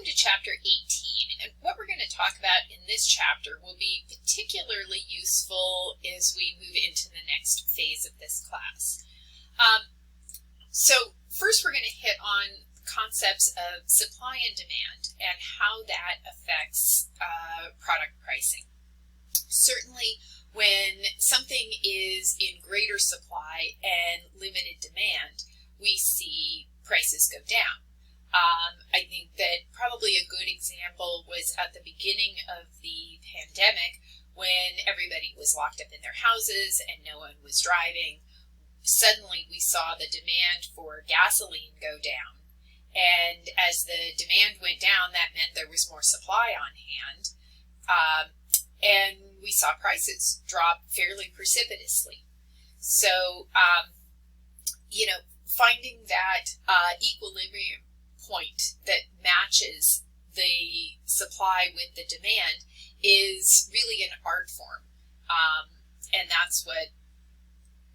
Welcome to Chapter 18, and what we're going to talk about in this chapter will be particularly useful as we move into the next phase of this class. So first we're going to hit on concepts of supply and demand and how that affects product pricing. Certainly when something is in greater supply and limited demand, we see prices go down. I think that probably a good example was at the beginning of the pandemic when everybody was locked up in their houses and no one was driving. Suddenly we saw the demand for gasoline go down. And as the demand went down, that meant there was more supply on hand. And we saw prices drop fairly precipitously. So, finding that equilibrium point that matches the supply with the demand is really an art form, and that's what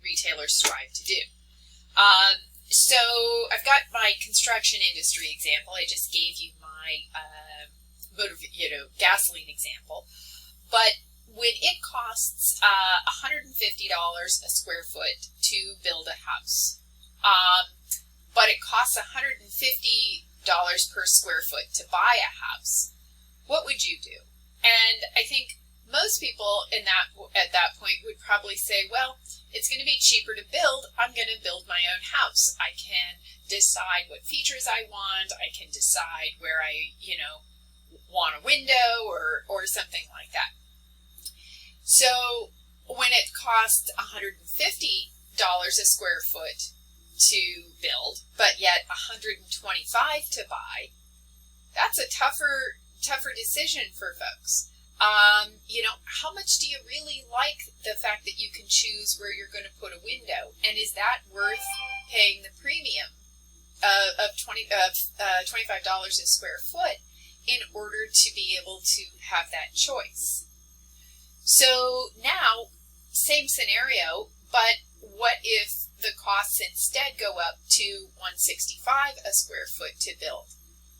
retailers strive to do. So I've got my construction industry example. I just gave you my gasoline example, but when it costs $150 a square foot to build a house, but it costs $150 per square foot to buy a house, what would you do? And I think most people at that point would probably say, well, it's going to be cheaper to build. I'm going to build my own house. I can decide what features I want. I can decide where I, want a window or something like that. So when it costs $150 a square foot to build, but yet $125 to buy, that's a tougher decision for folks. How much do you really like the fact that you can choose where you're going to put a window? And is that worth paying the premium of $25 a square foot in order to be able to have that choice? So now, same scenario, but what if the costs instead go up to $165 a square foot to build?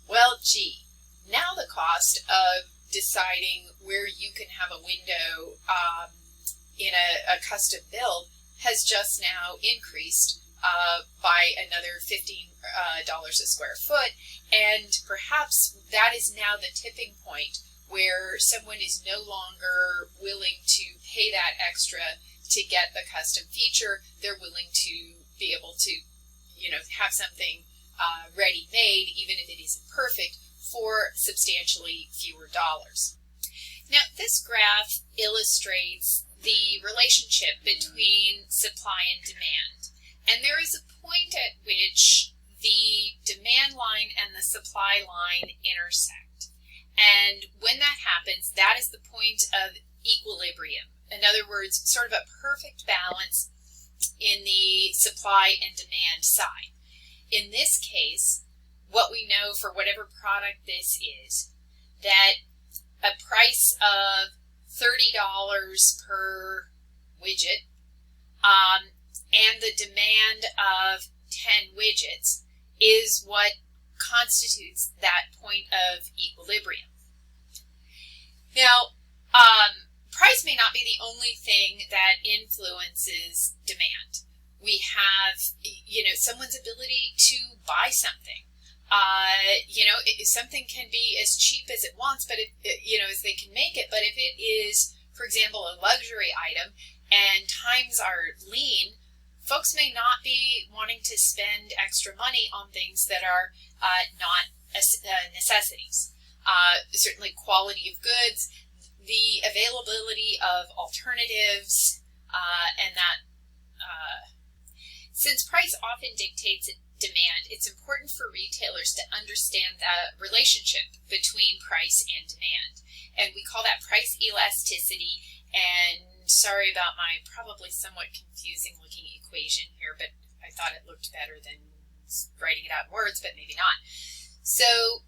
Well, gee, now the cost of deciding where you can have a window in a custom build has just now increased by another $15 a square foot, and perhaps that is now the tipping point where someone is no longer willing to pay that extra to get the custom feature. They're willing to be able to, have something ready-made, even if it isn't perfect, for substantially fewer dollars. Now, this graph illustrates the relationship between supply and demand. And there is a point at which the demand line and the supply line intersect. And when that happens, that is the point of equilibrium. In other words, sort of a perfect balance in the supply and demand side. In this case, what we know for whatever product this is, that a price of $30 per widget and the demand of 10 widgets is what constitutes that point of equilibrium. Now, price may not be the only thing that influences demand. We have, someone's ability to buy something. Something can be as cheap as it wants, but as they can make it. But if it is, for example, a luxury item and times are lean, folks may not be wanting to spend extra money on things that are not necessities. Certainly quality of goods, the availability of alternatives, and that since price often dictates demand, it's important for retailers to understand the relationship between price and demand. And we call that price elasticity. And sorry about my probably somewhat confusing looking equation here, but I thought it looked better than writing it out in words, but maybe not. So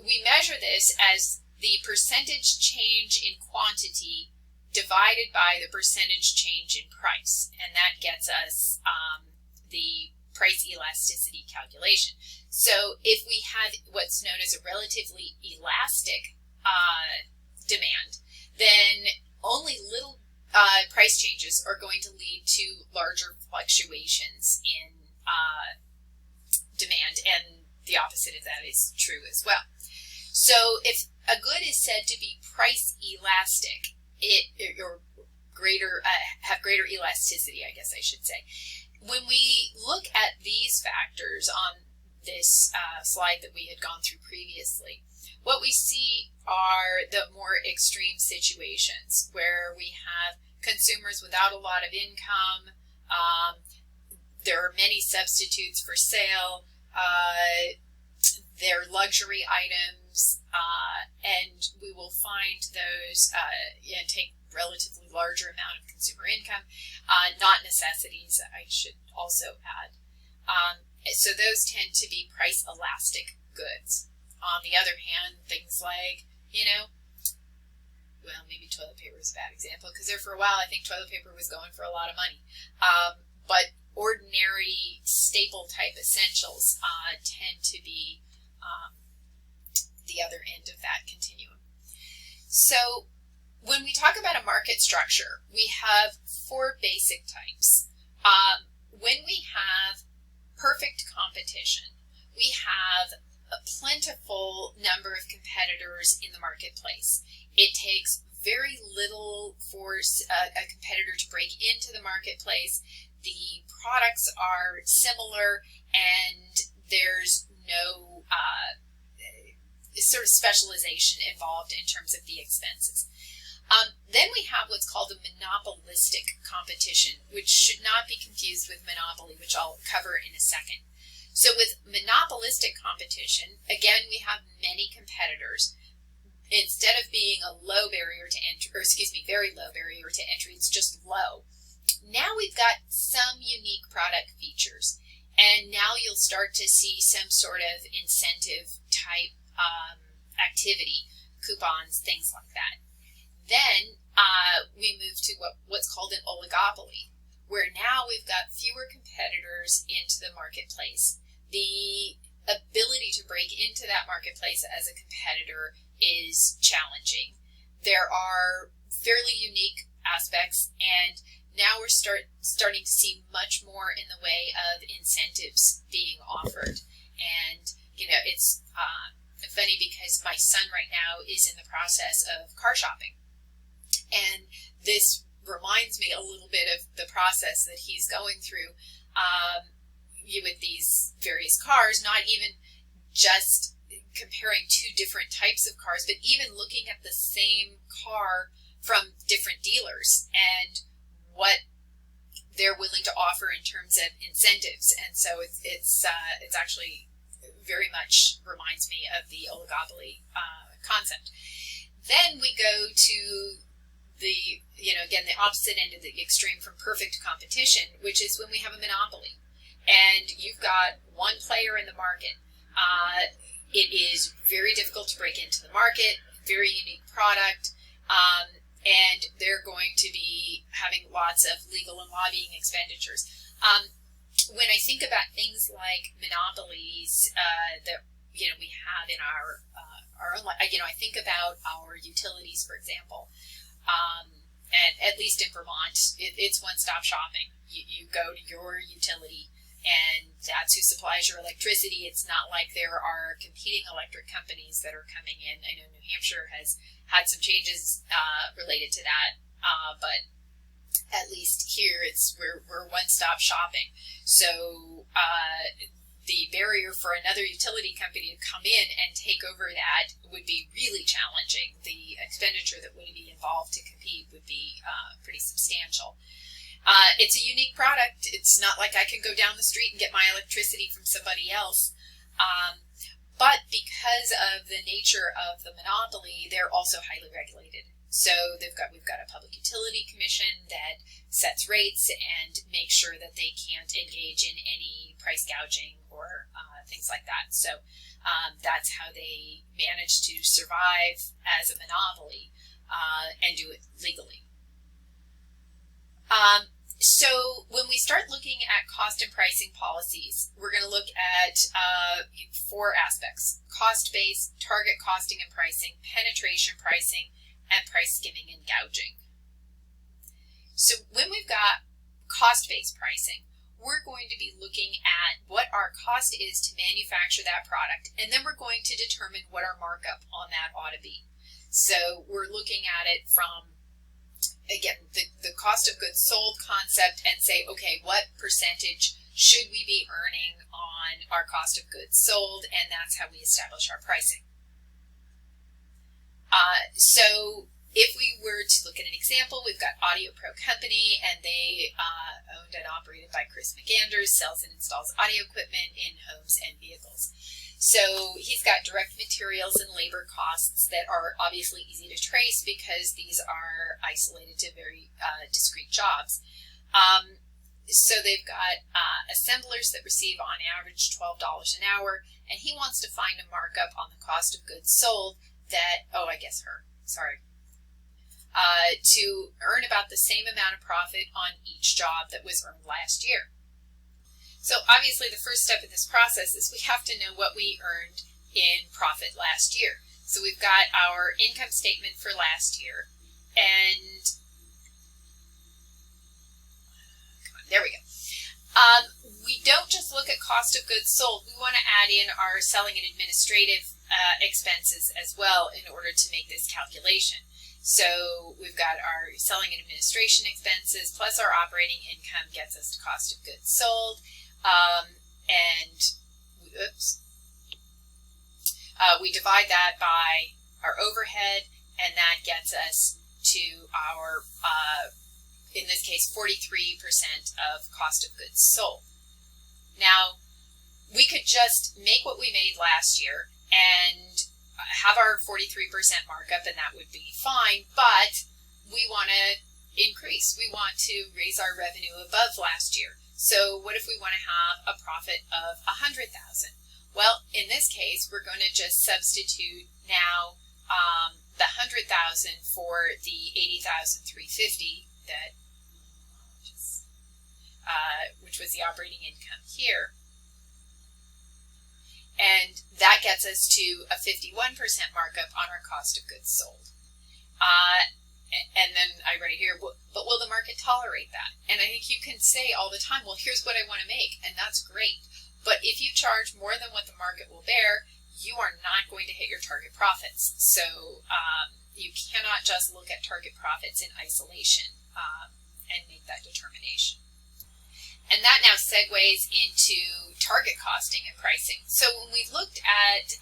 we measure this as the percentage change in quantity divided by the percentage change in price. And that gets us the price elasticity calculation. So if we have what's known as a relatively elastic demand, then only little price changes are going to lead to larger fluctuations in demand, and the opposite of that is true as well. So if a good is said to be price elastic, or greater, have greater elasticity, I guess I should say. When we look at these factors on this slide that we had gone through previously, what we see are the more extreme situations where we have consumers without a lot of income. There are many substitutes for sale. They're luxury items, and we will find those and take relatively larger amount of consumer income, not necessities, I should also add. So those tend to be price elastic goods. On the other hand, things like, well, maybe toilet paper is a bad example, because there for a while I think toilet paper was going for a lot of money. But ordinary staple type essentials tend to be the other end of that continuum. So when we talk about a market structure, we have 4 basic types. When we have perfect competition, we have a plentiful number of competitors in the marketplace. It takes very little for a competitor to break into the marketplace. The products are similar, and there's no sort of specialization involved in terms of the expenses. Then we have what's called a monopolistic competition, which should not be confused with monopoly, which I'll cover in a second. So with monopolistic competition, again, we have many competitors. Instead of being a low barrier to entry, or very low barrier to entry, it's just low. Now we've got some unique product features, and now you'll start to see some sort of incentive type activity, coupons, things like that. Then we move to what's called an oligopoly, where now we've got fewer competitors into the marketplace. The ability to break into that marketplace as a competitor is challenging. There are fairly unique aspects, and now we're starting to see much more in the way of incentives being offered. And, it's funny because my son right now is in the process of car shopping. And this reminds me a little bit of the process that he's going through with these various cars, not even just comparing 2 different types of cars, but even looking at the same car from different dealers and what they're willing to offer in terms of incentives. And so it's actually very much reminds me of the oligopoly concept. Then we go to the, again, the opposite end of the extreme from perfect competition, which is when we have a monopoly. And you've got one player in the market. It is very difficult to break into the market, very unique product, and they're going to be having lots of legal and lobbying expenditures. When I think about things like monopolies that we have in our own life, I think about our utilities, for example. And at least in Vermont, it's one-stop shopping. You go to your utility, and that's who supplies your electricity. It's not like there are competing electric companies that are coming in. I know New Hampshire has had some changes related to that, but at least here we're one-stop shopping. So the barrier for another utility company to come in and take over that would be really challenging. The expenditure that would be involved to compete would be pretty substantial. It's a unique product. It's not like I can go down the street and get my electricity from somebody else. But because of the nature of the monopoly, they're also highly regulated. So we've got a public utility commission that sets rates and makes sure that they can't engage in any price gouging or things like that. So that's how they manage to survive as a monopoly and do it legally. So when we start looking at cost and pricing policies, we're going to look at 4 aspects: cost-based, target costing and pricing, penetration pricing, and price skimming and gouging. So when we've got cost-based pricing, we're going to be looking at what our cost is to manufacture that product, and then we're going to determine what our markup on that ought to be. So we're looking at it from, again, the cost of goods sold concept, and say, okay, what percentage should we be earning on our cost of goods sold, and that's how we establish our pricing. So if we were to look at an example, we've got Audio Pro Company, and they owned and operated by Chris McAnders, sells and installs audio equipment in homes and vehicles. So he's got direct materials and labor costs that are obviously easy to trace because these are isolated to very discrete jobs. So they've got assemblers that receive on average $12 an hour, and he wants to find a markup on the cost of goods sold that, to earn about the same amount of profit on each job that was earned last year. So obviously the first step in this process is we have to know what we earned in profit last year. So we've got our income statement for last year, and there we go. We don't just look at cost of goods sold. We want to add in our selling and administrative expenses as well in order to make this calculation. So we've got our selling and administration expenses plus our operating income gets us to cost of goods sold. We divide that by our overhead, and that gets us to our, in this case, 43% of cost of goods sold. Now, we could just make what we made last year and have our 43% markup, and that would be fine, but we want to increase. We want to raise our revenue above last year. So what if we want to have a profit of $100,000? Well, in this case, we're going to just substitute now the $100,000 for the $80,350 that, which was the operating income here. And that gets us to a 51% markup on our cost of goods sold. And then I write here, but will the market tolerate that? And I think you can say all the time, well, here's what I want to make, and that's great. But if you charge more than what the market will bear, you are not going to hit your target profits. So you cannot just look at target profits in isolation and make that determination. And that now segues into target costing and pricing. So when we looked at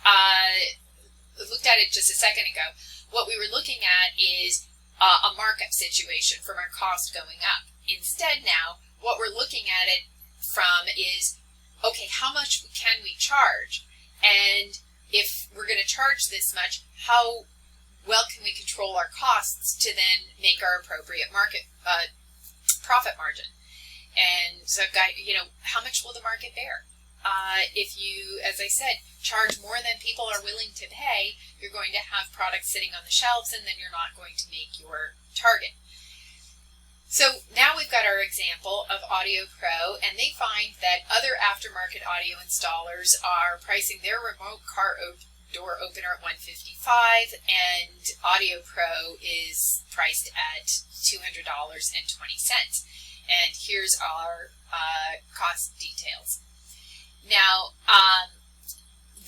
it just a second ago, what we were looking at is a markup situation from our cost going up. Instead now, what we're looking at it from is, okay, how much can we charge? And if we're going to charge this much, how well can we control our costs to then make our appropriate market profit margin? And so I've got, how much will the market bear? If you, as I said, charge more than people are willing to pay, you're going to have products sitting on the shelves, and then you're not going to make your target. So now we've got our example of Audio Pro, and they find that other aftermarket audio installers are pricing their remote car door opener at $155, and Audio Pro is priced at $200.20. And here's our cost details. Now,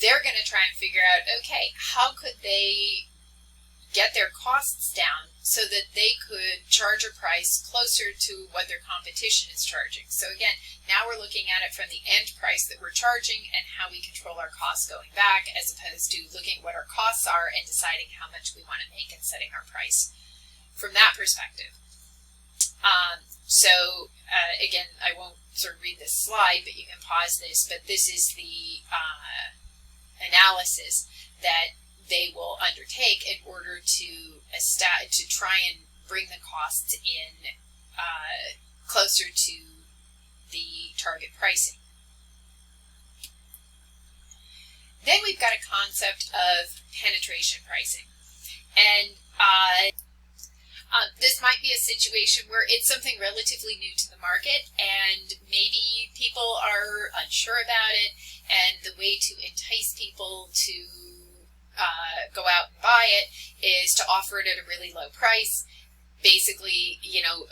they're going to try and figure out, okay, how could they get their costs down so that they could charge a price closer to what their competition is charging. So again, now we're looking at it from the end price that we're charging and how we control our costs going back, as opposed to looking at what our costs are and deciding how much we want to make and setting our price from that perspective. Again, I won't sort of read this slide, but you can pause this, but this is the analysis that they will undertake in order to try and bring the costs in closer to the target pricing. Then we've got a concept of penetration pricing. And This might be a situation where it's something relatively new to the market, and maybe people are unsure about it, and the way to entice people to go out and buy it is to offer it at a really low price. Basically, you know,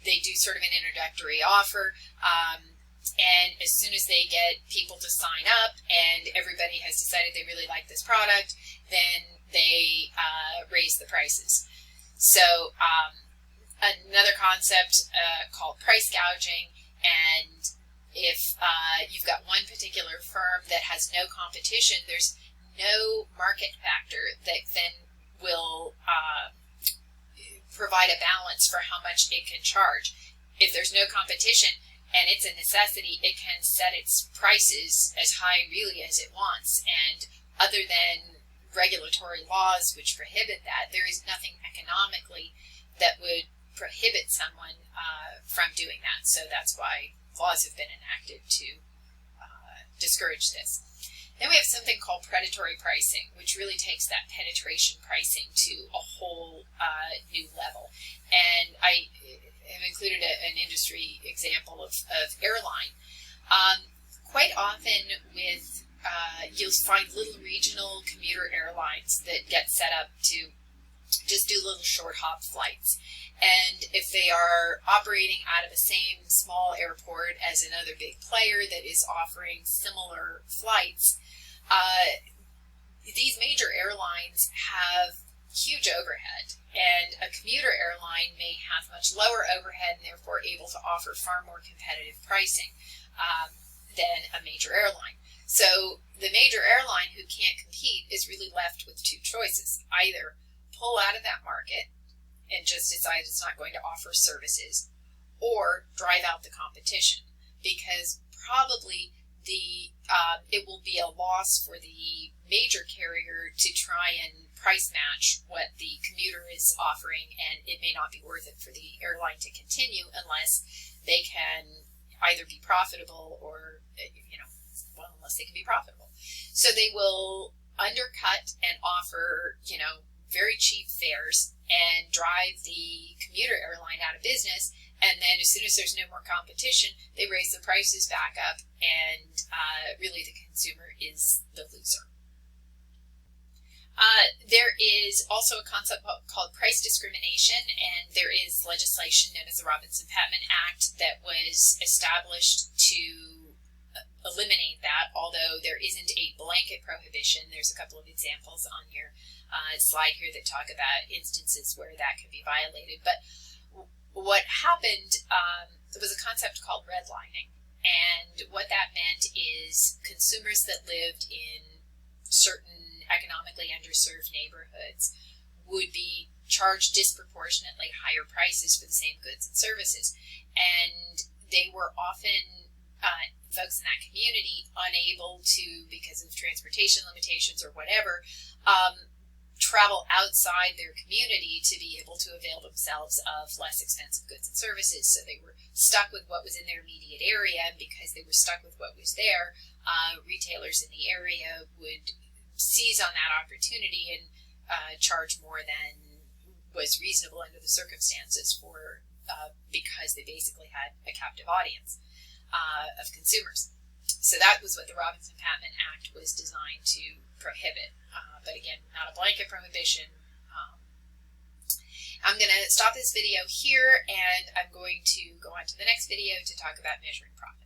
they do sort of an introductory offer, and as soon as they get people to sign up and everybody has decided they really like this product, then they raise the prices. So another concept called price gouging, and if you've got one particular firm that has no competition, there's no market factor that then will provide a balance for how much it can charge. If there's no competition and it's a necessity, it can set its prices as high really as it wants. And other than regulatory laws which prohibit that, there is nothing economically that would prohibit someone from doing that. So that's why laws have been enacted to discourage this. Then we have something called predatory pricing, which really takes that penetration pricing to a whole new level. And I have included an industry example of airline. Quite often with, you'll find little regional commuter airlines that get set up to just do little short hop flights. And if they are operating out of the same small airport as another big player that is offering similar flights, these major airlines have huge overhead, and a commuter airline may have much lower overhead and therefore able to offer far more competitive pricing than a major airline. So the major airline who can't compete is really left with two choices: either pull out of that market and just decide it's not going to offer services, or drive out the competition, because probably it will be a loss for the major carrier to try and price match what the commuter is offering, and it may not be worth it for the airline to continue unless they can either be profitable or, unless they can be profitable. So they will undercut and offer, very cheap fares and drive the commuter airline out of business. And then as soon as there's no more competition, they raise the prices back up, and really the consumer is the loser. There is also a concept called price discrimination, and there is legislation known as the Robinson-Patman Act that was established to eliminate that, although there isn't a blanket prohibition. There's a couple of examples on your slide here that talk about instances where that can be violated. But what happened was a concept called redlining, and what that meant is consumers that lived in certain economically underserved neighborhoods would be charged disproportionately higher prices for the same goods and services, and they were often folks in that community unable to, because of transportation limitations or whatever, travel outside their community to be able to avail themselves of less expensive goods and services. So they were stuck with what was in their immediate area, and because they were stuck with what was there, retailers in the area would seize on that opportunity and charge more than was reasonable under the circumstances because they basically had a captive audience of consumers. So that was what the Robinson-Patman Act was designed to prohibit. But again, not a blanket prohibition. I'm going to stop this video here, and I'm going to go on to the next video to talk about measuring profit.